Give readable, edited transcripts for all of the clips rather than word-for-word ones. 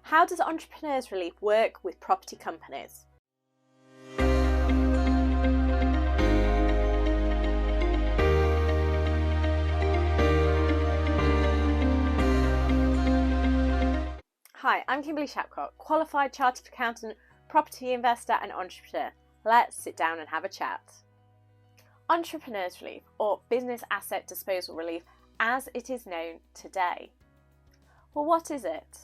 How does Entrepreneurs Relief work with property companies? Hi, I'm Kimberly Shapcotts, qualified chartered accountant, property investor and entrepreneur. Let's sit down and have a chat. Entrepreneurs Relief, or Business Asset Disposal Relief as it is known today. Well, what is it?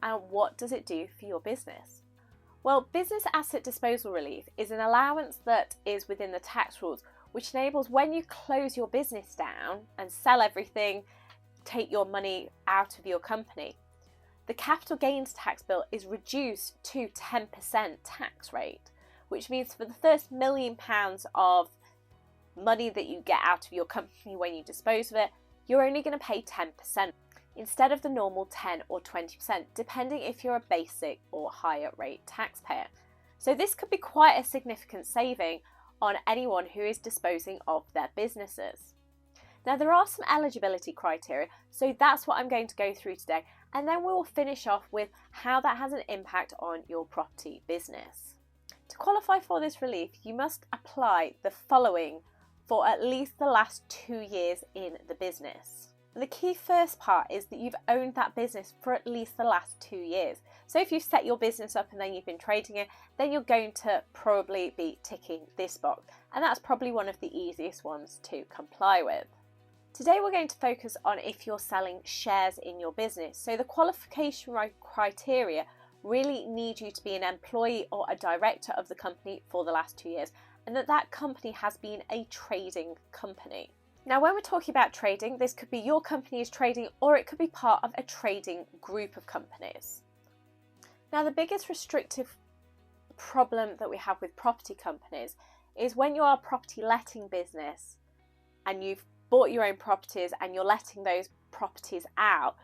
And what does it do for your business? Well, Business Asset Disposal Relief is an allowance that is within the tax rules, which enables when you close your business down and sell everything, take your money out of your company, the capital gains tax bill is reduced to 10% tax rate, which means for the first £1 million of money that you get out of your company when you dispose of it, you're only going to pay 10% instead of the normal 10 or 20%, depending if you're a basic or higher rate taxpayer. So this could be quite a significant saving on anyone who is disposing of their businesses. Now, there are some eligibility criteria, so that's what I'm going to go through today, and then we'll finish off with how that has an impact on your property business. To qualify for this relief, you must apply the following for at least the last 2 years in the business. The key first part is that you've owned that business for at least the last 2 years. So if you've set your business up and then you've been trading it, then you're going to probably be ticking this box, and that's probably one of the easiest ones to comply with. Today we're going to focus on if you're selling shares in your business. So the qualification criteria really need you to be an employee or a director of the company for the last 2 years, and that company has been a trading company. Now, when we're talking about trading, this could be your company is trading, or it could be part of a trading group of companies. Now, the biggest restrictive problem that we have with property companies is when you are a property letting business and you've bought your own properties and you're letting those properties out,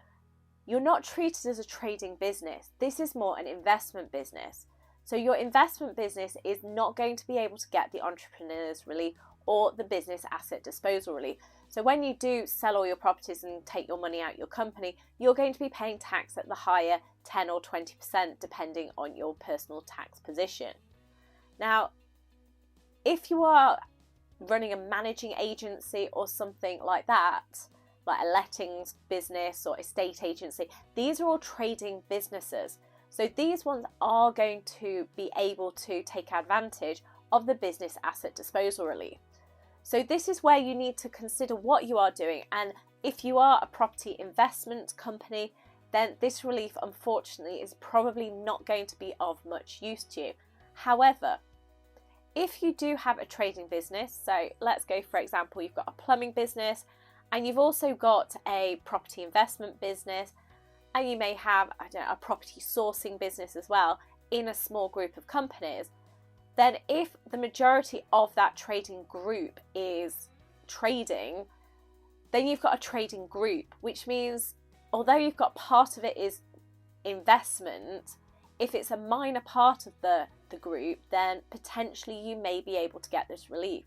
you're not treated as a trading business. This is more an investment business. So your investment business is not going to be able to get the Entrepreneurs Relief or the Business Asset Disposal Relief. So when you do sell all your properties and take your money out your company, you're going to be paying tax at the higher 10 or 20% depending on your personal tax position. Now, if you are running a managing agency or something like that, like a lettings business or estate agency, these are all trading businesses. So these ones are going to be able to take advantage of the Business Asset Disposal Relief. So this is where you need to consider what you are doing, and if you are a property investment company, then this relief unfortunately is probably not going to be of much use to you. However, if you do have a trading business, so let's go for example, you've got a plumbing business and you've also got a property investment business, and you may have, a property sourcing business as well in a small group of companies, then if the majority of that trading group is trading, then you've got a trading group, which means although you've got part of it is investment, if it's a minor part of the group, then potentially you may be able to get this relief.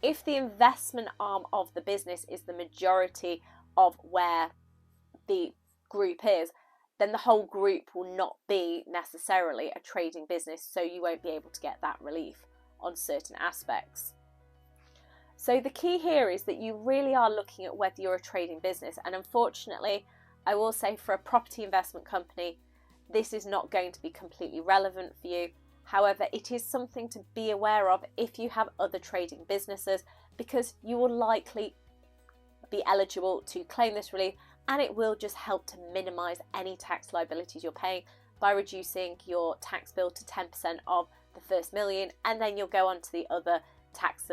If the investment arm of the business is the majority of where the group is, then the whole group will not be necessarily a trading business, so you won't be able to get that relief on certain aspects. So the key here is that you really are looking at whether you're a trading business, and unfortunately I will say for a property investment company this is not going to be completely relevant for you. However, it is something to be aware of if you have other trading businesses, because you will likely be eligible to claim this relief, and it will just help to minimise any tax liabilities you're paying by reducing your tax bill to 10% of the first $1 million, and then you'll go on to the other tax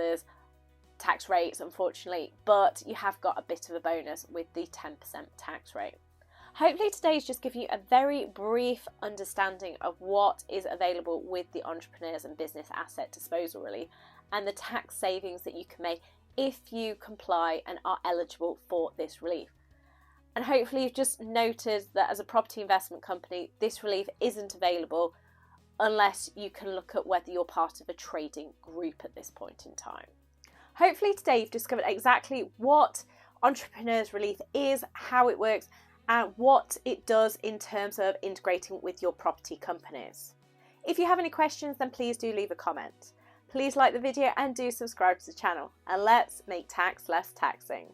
rates unfortunately, but you have got a bit of a bonus with the 10% tax rate. Hopefully today's just given you a very brief understanding of what is available with the Entrepreneurs and Business Asset Disposal Relief and the tax savings that you can make if you comply and are eligible for this relief. And hopefully you've just noted that as a property investment company, this relief isn't available unless you can look at whether you're part of a trading group at this point in time. Hopefully today you've discovered exactly what Entrepreneurs Relief is, how it works, and what it does in terms of integrating with your property companies. If you have any questions, then please do leave a comment. Please like the video and do subscribe to the channel, and let's make tax less taxing.